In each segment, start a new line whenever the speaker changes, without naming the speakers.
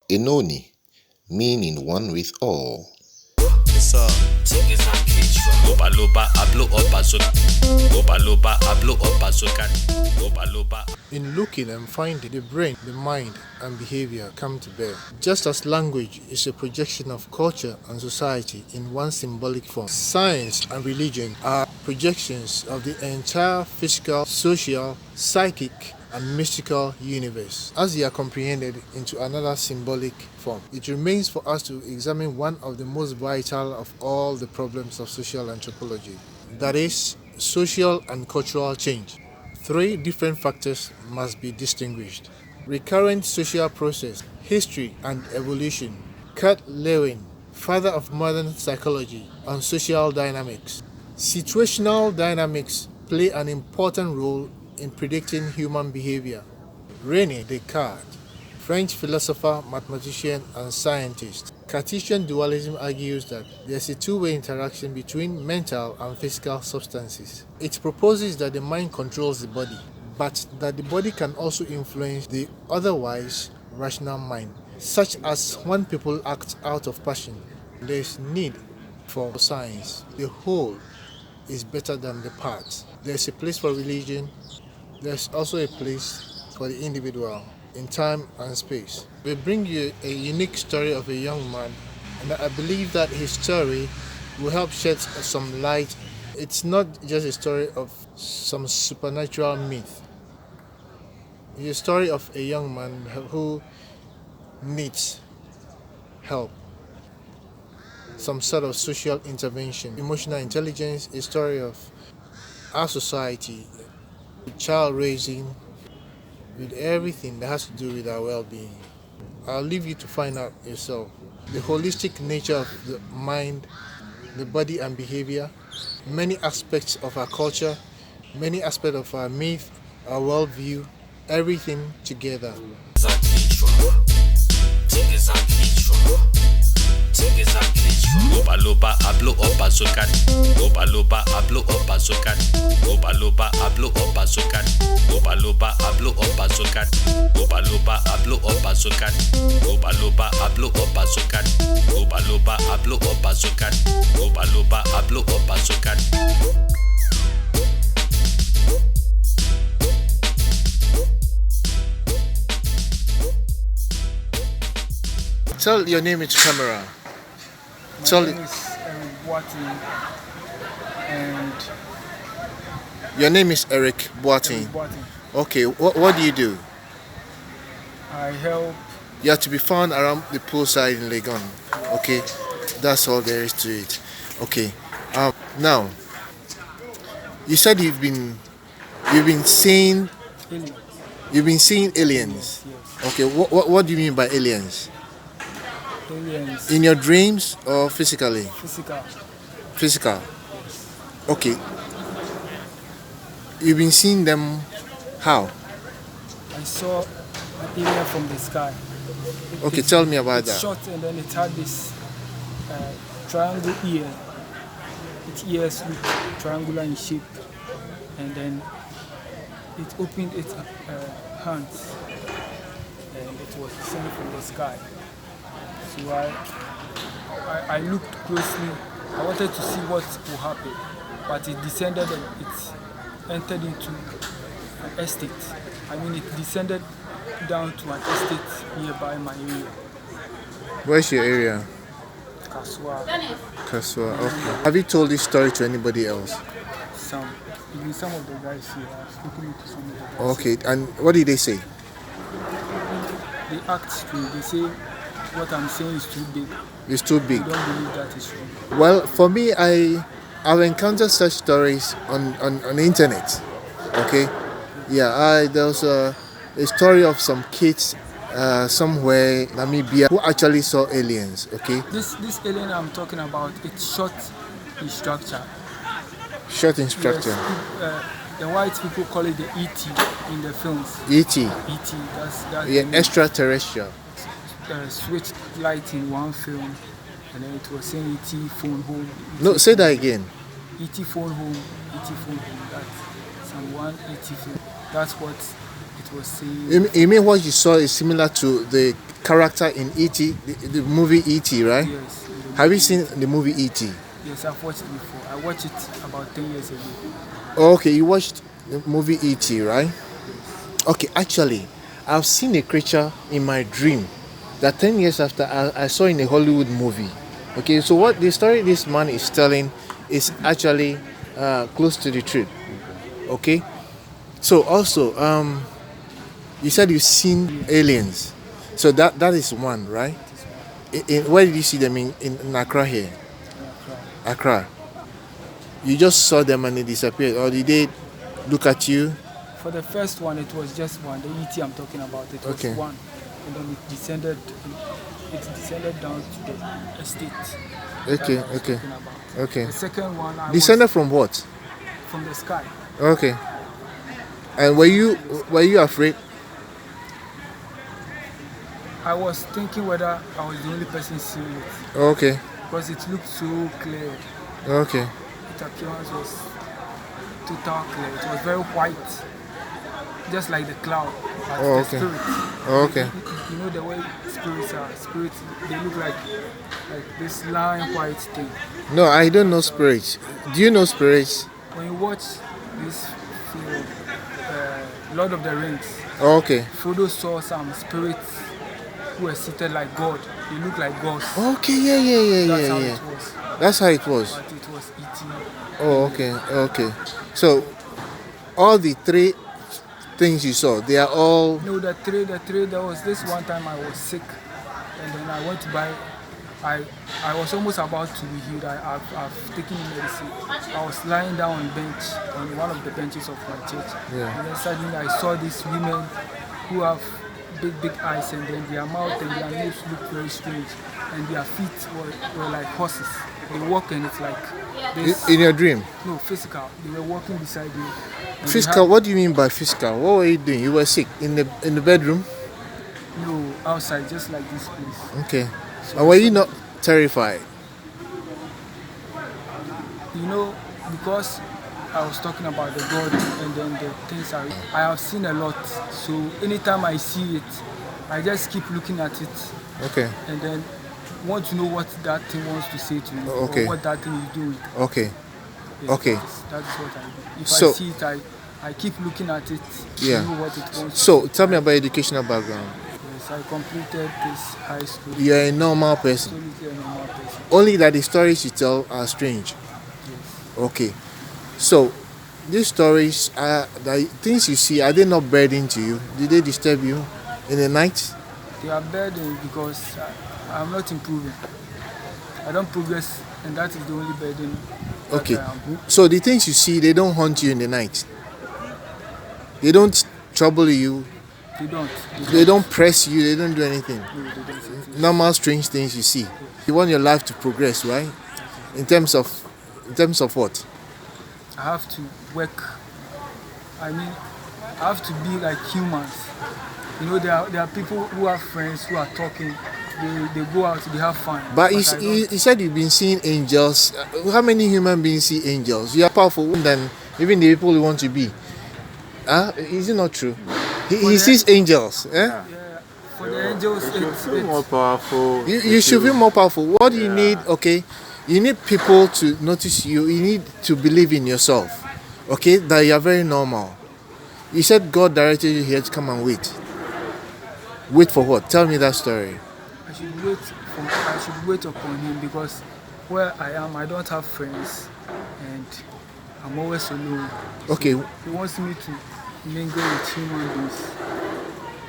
ANONI, meaning one with all.
In looking and finding, the brain, the mind, and behavior come to bear. Just as language is a projection of culture and society in one symbolic form, science and religion are projections of the entire physical, social, psychic, and mystical universe. As they are comprehended into another symbolic form, it remains for us to examine one of the most vital of all the problems of social anthropology, that is, social and cultural change. Three different factors must be distinguished: recurrent social process, history and evolution. Kurt Lewin, father of modern psychology, on social dynamics. Situational dynamics play an important role in predicting human behavior. René Descartes, French philosopher, mathematician, and scientist. Cartesian dualism argues that there's a two-way interaction between mental and physical substances. It proposes that the mind controls the body, but that the body can also influence the otherwise rational mind, such as when people act out of passion. There is need for science. The whole is better than the parts. There's a place for religion. There's also a place for the individual in time and space. We bring you a unique story of a young man, and I believe that his story will help shed some light. It's not just a story of some supernatural myth. It's a story of a young man who needs help, some sort of social intervention, emotional intelligence, a story of our society, child raising, with everything that has to do with our well-being. I'll leave you to find out yourself. The holistic nature of the mind, the body and behavior, many aspects of our culture, many aspects of our myth, our worldview, everything together. Tell your name to camera.
My name is Boateng, and
Your name is Eric Boateng.
Boateng.
Okay, what do you do?
I help.
You have to be found around the poolside in Legon. Okay, that's all there is to it. Okay, now you said you've been seeing aliens.
Yes.
Okay, what do you mean by aliens?
Aliens.
In your dreams or physically?
Physical.
Physical. Okay. You've been seeing them how?
I saw an alien from the sky.
Okay, tell me about
It's
that.
short, and then it had this triangle ear. Its ears looked triangular in shape, and then it opened its hands, and it was descending from the sky. So I looked closely. I wanted to see what will happen, but it descended and it entered into an estate. I mean, it descended down to an estate nearby my area.
Where's your area?
Kaswa.
Kaswa. Okay. Have you told this story to anybody else?
Even some of the guys here, I've spoken to some of the guys.
Okay, and what did they say?
They act strange. They say what I'm saying is too big.
It's too big.
I don't believe that is true.
Well, for me, I've encountered such stories on the internet. Okay, yeah, there was a story of some kids somewhere in Namibia who actually saw aliens. Okay,
This alien I'm talking about, it's short in structure.
short in structure.
Yes, the white people call it the ET in the films.
ET.
ET, that's
Yeah,
the name.
extraterrestrial.
Switched light in one film, and then it was saying ET phone home.
No, say that again.
ET phone home, ET phone home. That's someone ET phone. That's what it was saying.
You mean what you saw is similar to the character in E.T., the movie E.T., right?
Yes.
Have you seen the movie E.T.?
Yes, I've watched it before. I watched it about 10 years ago.
Okay, you watched the movie E.T., right?
Yes.
Okay, actually, I've seen a creature in my dream that 10 years after I saw in a Hollywood movie. Okay, so what the story this man is telling is actually close to the truth. Okay, so also, you said you've seen aliens. So that is one, right? Where did you see them in Accra here? Accra. You just saw them and they disappeared, or did they look at you?
For the first one, it was just one. The ET I'm talking about, it was
Okay.
one, and then it descended. It descended down to the estate.
Okay,
That I was
okay,
talking about.
okay.
The second one,
Descended from what?
from the sky.
Okay. And were you afraid?
I was thinking whether I was the only person seeing it
Okay,
because it looked so clear.
okay,
Its appearance was total clear. It was very white, just like the cloud. But
Oh,
the
okay.
spirit.
okay.
You know the way spirits are. Spirits, they look like this line white thing.
No, I don't know spirits. Do you know spirits?
When you watch this film, Lord of the Rings,
Okay.
Frodo saw some spirits who were seated like God. They look like gods.
Okay, yeah,
That's how
yeah.
it was.
That's how it was.
But it was eating.
Oh, okay, okay. So all the three things you saw, they are all
No, the three, there was this one time I was sick and then I went to buy, I was almost about to be healed. I've taken medicine. I was lying down on bench, on one of the benches of my church.
Yeah.
And then suddenly I saw these women who have big eyes and then their mouth and their lips look very strange. And their feet were like horses. They walk and it's like this.
in your dream.
No, physical. They were walking beside me. And they
Physical.
had-
What do you mean by physical? What were you doing? You were sick in the bedroom.
No, outside, just like this place.
Okay.
So
And were you not terrified?
You know, because I was talking about the God and then the things I have seen a lot. So anytime I see it, I just keep looking at it
Okay.
and then want to know what that thing wants to say to me
Okay.
or what that thing is doing.
Okay.
Yes,
Okay.
that is what I do. If
So-
I see it, I keep looking at it
Yeah.
to know what it wants
So
to say.
tell me about educational background.
Yes, I completed this high school.
You're a normal person.
Absolutely a normal person.
Only that the stories you tell are strange.
Yes.
Okay. So these stories are the things you see, are they not burdening to you? Did they disturb you in the night?
They are burden because I'm not improving. I don't progress, and that is the only burden. that
Okay.
I am.
So the things you see, they don't haunt you in the night. They don't trouble you.
They don't.
They don't press you. They don't do anything.
No, they don't.
Normal strange things you see. You want your life to progress, right? In terms of what?
I have to work. I mean, I have to be like humans. You know, there are people who have friends who are talking. They go out, they have fun.
But
I
you
don't.
said you've been seeing angels. How many human beings see angels? You are powerful than even the people you want to be. Is it not true? He sees angels. Eh?
Yeah, for the angels,
More
it's
powerful.
You should feel more powerful. What do you need? Okay, you need people to notice you. You need to believe in yourself. Okay, that you are very normal. You said God directed you here to come and wait. Wait for what? Tell me that story.
I should wait upon him because where I am, I don't have friends, and I'm always alone.
Okay,
He wants me to mingle with human beings.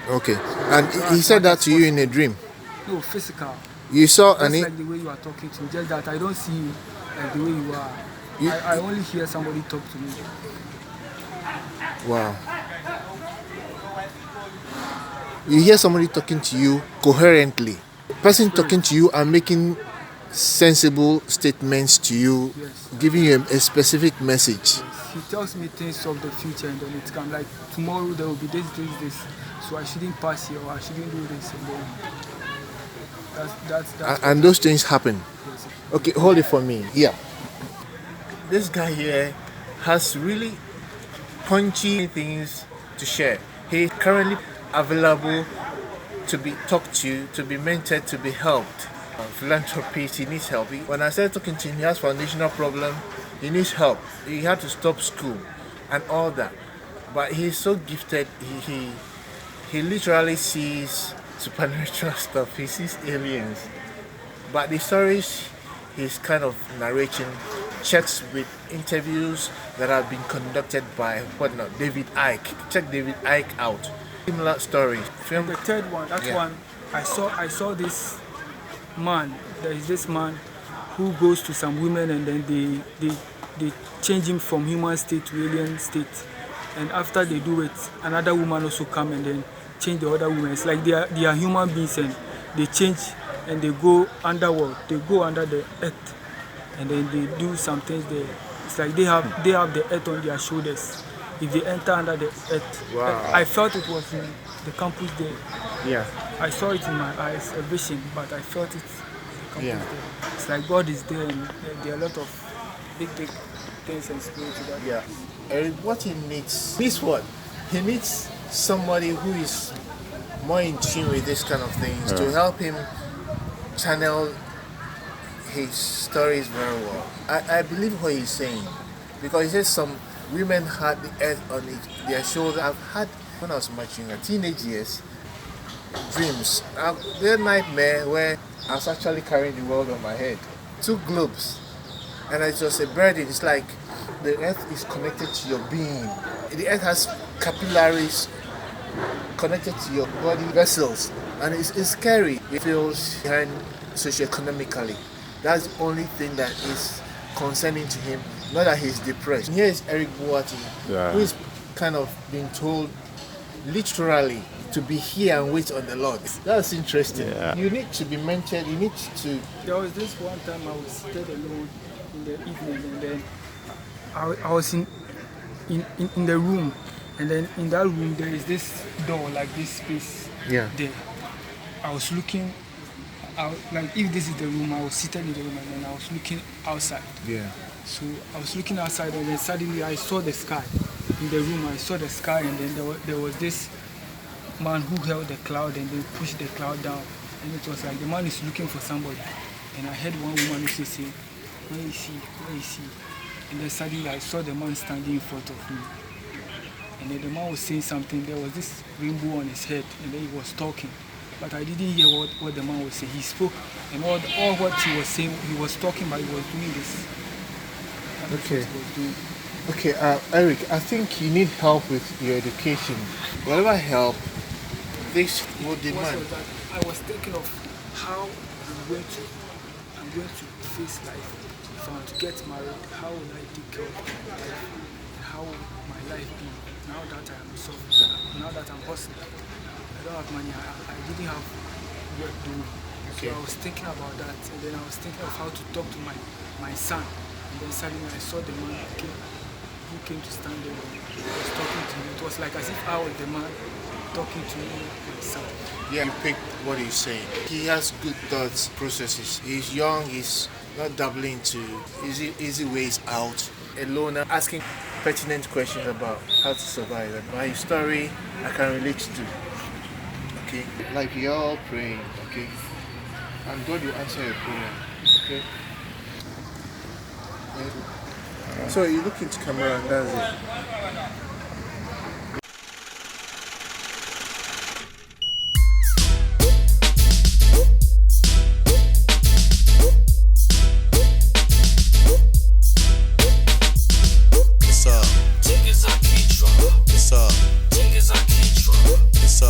okay. And he said that to you in a dream.
No, physical.
You saw
Just
and he,
like the way you are talking to me, just that I don't see you like the way you are.
You-
I only hear somebody talk to me.
wow. You hear somebody talking to you coherently. Person talking to you and making sensible statements to you,
Yes.
giving you a specific message.
He tells me things of the future and then it comes like tomorrow there will be this. So I shouldn't pass here or I shouldn't do this and then that's
And those things happen.
yes.
Okay, hold it for me. Yeah. This guy here has really punchy things to share. He is currently available to be talked to be mentored, to be helped. Philanthropist, he needs help. When I started talking to him, he has foundational problem. He needs help. He had to stop school and all that. But he's so gifted. He literally sees supernatural stuff. He sees aliens. But the stories he's kind of narrating checks with interviews that have been conducted by David Icke. Check David Icke out. Similar stories.
The third one, that one, I saw this man. There is this man who goes to some women and then they change him from human state to alien state. And after they do it, another woman also come and then change the other women. It's like they are human beings and they change and they go underworld. They go under the earth and then they do some things there. It's like they have the earth on their shoulders. If they enter under the earth,
wow.
I felt it was in the campus there.
Yeah.
I saw it in my eyes, a vision, but I felt it in the campus there. It's like God is there and there are a lot of big things and spirit to that.
Yeah. Eric, what he needs what? He needs somebody who is more in tune with this kind of things to help him channel his stories very well. I believe what he's saying because he says some women had the earth on their shoulder. I've had, when I was much younger, teenage years, dreams. Their nightmare where I was actually carrying the world on my head. 2 globes. And it's just a burden. It's like the earth is connected to your being. The earth has capillaries connected to your body vessels. And it's scary. It feels behind socioe-conomically. That's the only thing that is concerning to him. Not that he's depressed. Here is Eric Boateng, who is kind of being told literally to be here and wait on the Lord. That's interesting.
Yeah.
You need to be mentored. You need to.
There was this one time I was seated alone in the evening, and then I was in the room, and then in that room there is this door, like this space there. I was looking out, like if this is the room, I was seated in the room, and then I was looking outside.
Yeah.
So I was looking outside, and then suddenly I saw the sky. In the room, I saw the sky, and then there was this man who held the cloud and then pushed the cloud down. And it was like the man is looking for somebody. And I heard one woman who said, "Where is he? Where is he?" And then suddenly I saw the man standing in front of me. And then the man was saying something. There was this rainbow on his head, and then he was talking. But I didn't hear what the man was saying. He spoke, and all what he was saying, he was talking, but he was doing this.
Okay, Eric, I think you need help with your education. Whatever help this will demand.
I was thinking of how I'm going to face life. If I want to get married, how will I take care of my life? And how will my life be now that I am suffering, now that I'm hustling? I don't have money, I didn't have work doing. So I was thinking about that, and then I was thinking of how to talk to my son. And then suddenly I saw the man who came to stand there and was talking to me. It was like as if I was the man talking to me, my son.
Yeah, you picked what he's saying. He has good thoughts, processes. He's young, he's not dabbling into easy ways out. Alone, asking pertinent questions about how to survive. And my story, I can relate to. Okay? Like we all praying, okay? And God will answer your prayer, okay? So you look into camera and that's it.
What's up? What's up?